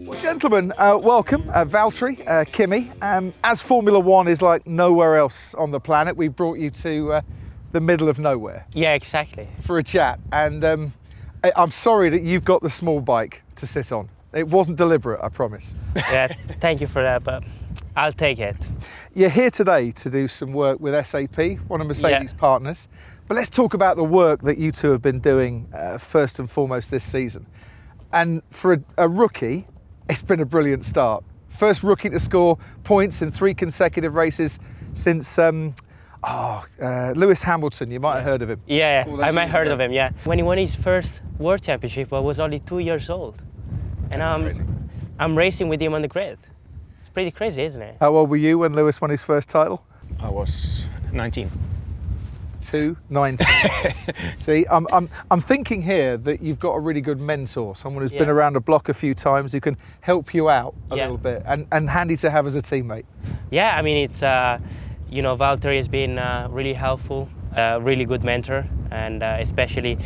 Well, gentlemen, welcome. Valtteri, Kimi. As Formula One is like nowhere else on the planet, we brought you to the middle of nowhere. Yeah, exactly. For a chat. And I'm sorry that you've got the small bike to sit on. It wasn't deliberate, I promise. Yeah, thank you for that, but I'll take it. You're here today to do some work with SAP, one of Mercedes' partners. But let's talk about the work that you two have been doing first and foremost this season. And for a rookie, it's been a brilliant start. First rookie to score points in 3 consecutive races since Lewis Hamilton. You might have heard of him. Yeah, I might have heard of him, yeah. When he won his first World Championship, I was only 2 years old. And I'm racing with him on the grid. It's pretty crazy, isn't it? How old were you when Lewis won his first title? I was 19. 19. See, I'm thinking here that you've got a really good mentor, someone who's been around the block a few times, who can help you out a little bit, and handy to have as a teammate. Yeah, I mean, it's, you know, Valtteri has been really helpful, really good mentor, and especially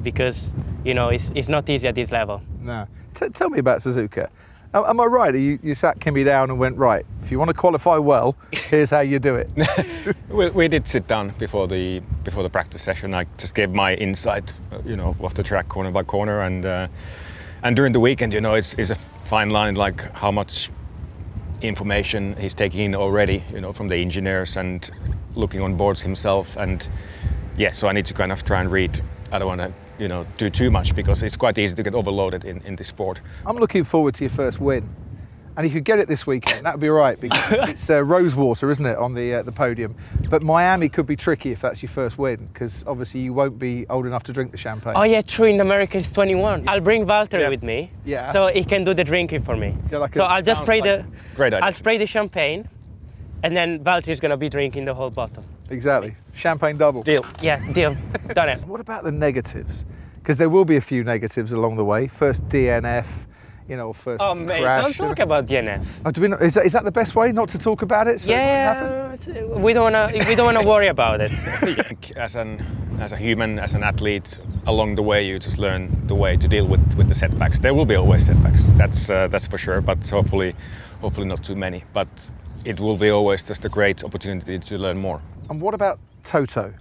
because, you know, it's not easy at this level. No. Tell me about Suzuka. Am I right? You sat Kimi down and went, right, if you want to qualify well, here's how you do it. we did sit down before the practice session. I just gave my insight, you know, off the track corner by corner, and during the weekend, you know, it's a fine line, like how much information he's taking in already, you know, from the engineers and looking on boards himself. And yeah, so I need to kind of try and read. I don't want to, you know, do too much because it's quite easy to get overloaded in this sport. I'm looking forward to your first win, and if you could get it this weekend, that'd be all right, because it's Rosewater, isn't it, on the podium? But Miami could be tricky if that's your first win, because obviously you won't be old enough to drink the champagne. Oh yeah, true. In America it's 21. I'll bring Valtteri with me, so he can do the drinking for me. So I'll just spray great idea. I'll spray the champagne, and then Valtteri's gonna be drinking the whole bottle. Exactly. Champagne double. Deal. Yeah, deal. Done it. What about the negatives? Because there will be a few negatives along the way. First DNF, you know, first Oh mate, crash. don't talk about DNF. Oh, do we not, is that the best way, not to talk about it? So Yeah, we don't wanna worry about it. As a human, as an athlete, along the way you just learn the way to deal with the setbacks. There will be always setbacks. That's for sure. But hopefully not too many. But it will be always just a great opportunity to learn more. And what about Toto?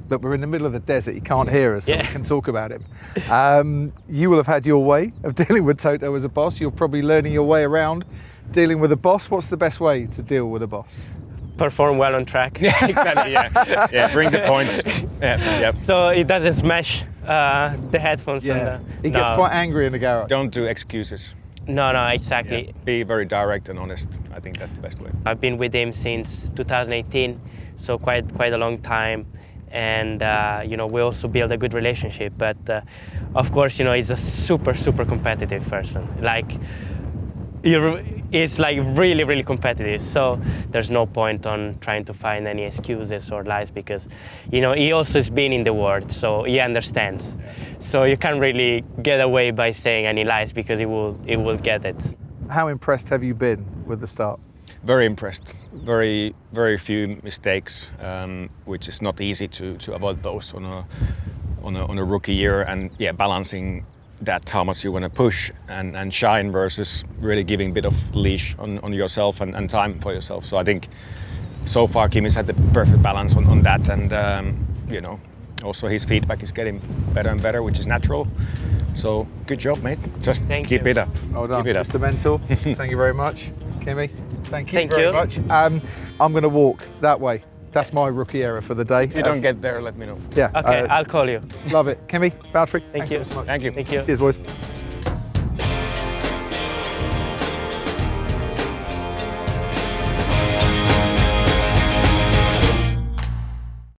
Look, we're in the middle of the desert, you can't hear us, so we can talk about him. You will have had your way of dealing with Toto as a boss. You're probably learning your way around dealing with a boss. What's the best way to deal with a boss? Perform well on track. Exactly, yeah, bring the points. Yeah. So it doesn't smash the headphones. Yeah, he gets quite angry in the garage. Don't do excuses. No, exactly. Yeah. Be very direct and honest. I think that's the best way. I've been with him since 2018, so quite a long time. And you know, we also build a good relationship. But of course, you know, he's a super competitive person. Like, it's like really competitive. So there's no point on trying to find any excuses or lies, because, you know, he also has been in the world, so he understands. So you can't really get away by saying any lies, because he will get it. How impressed have you been with the start? Very impressed. Very few mistakes, which is not easy to avoid those on a rookie year, and yeah, balancing that, how much you want to push and shine versus really giving a bit of leash on yourself and time for yourself. So I think so far Kimi's had the perfect balance on that, and you know, also his feedback is getting better and better, which is natural. So good job, mate. Just keep it up. Well done, keep it up. Mr. Mentor. Thank you very much, Kimi. Thank you Thank very you. much. I'm going to walk that way. That's my rookie error for the day. If you don't get there, let me know. Yeah. Okay, I'll call you. Love it. Kimi, Valtteri, Thank thanks you. ever so much. Thank you. Thank you. Cheers, boys.